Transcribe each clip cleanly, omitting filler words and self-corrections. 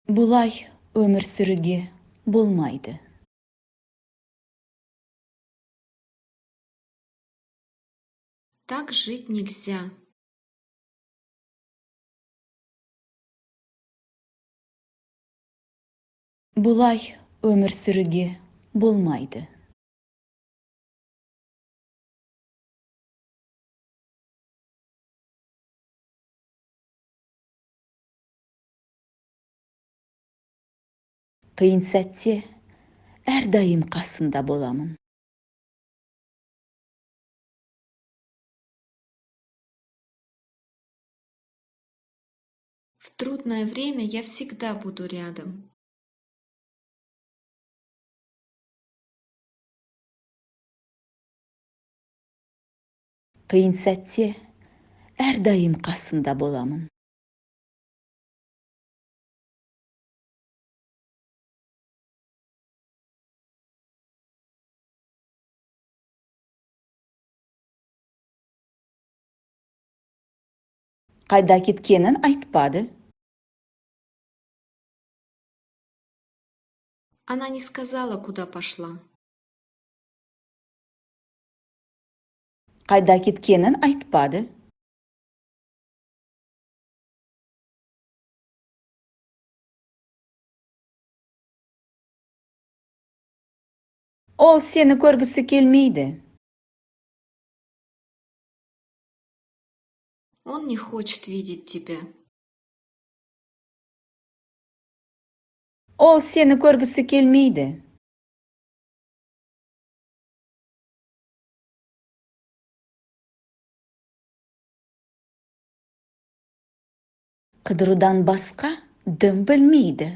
Бұлай өмір сүруге болмайды. Так жить нельзя. Бұлай өмір сүруге болмайды. Қиын сәтте әрдайым қасында боламын. В трудное время я всегда буду рядом. Қиын сәтте әрдайым қасында боламын. Қайда кеткенін айтпады. Она не сказала, куда пошла. Қайда кеткенін айтпады. Ол сені көргісі келмейді. Он не хочет видеть тебя. Ол сені көргісі келмейді. Қыдырудан басқа дым білмейді.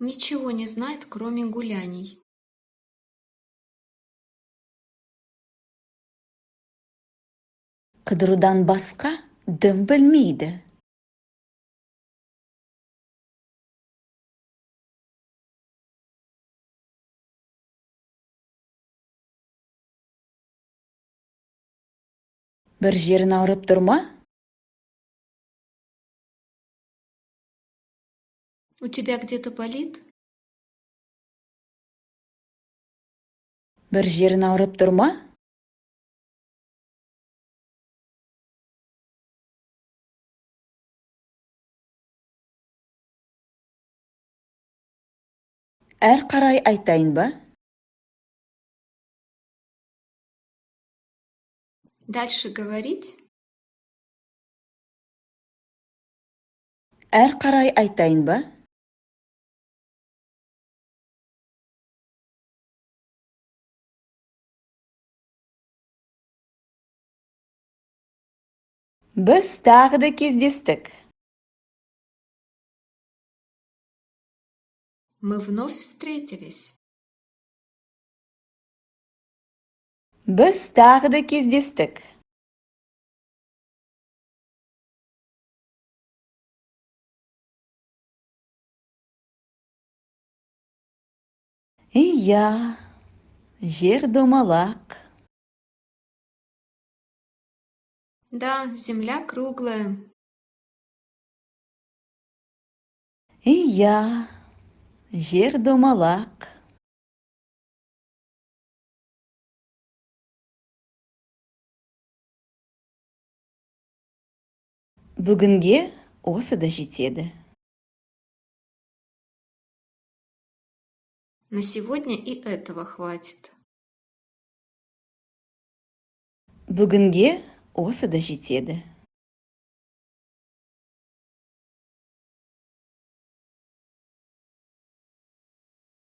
Ничего не знает, кроме гуляний. Қыдырудан басқа дым білмейді. Бір жерін ауырып тұрма? У тебя где-то болит? Бір жерін ауырып тұрма? Әр қарай айтайын ба? Дальше говорить? Әр қарай айтайын ба? Біз тағы да кездестік. Мы вновь встретились. Біз тағы да кездестік. Иә, жер домалақ. Да, земля круглая. Иә, жер домалақ. Бүгінге осы да жетеді. На сегодня и этого хватит. Бүгінге осы да жетеді.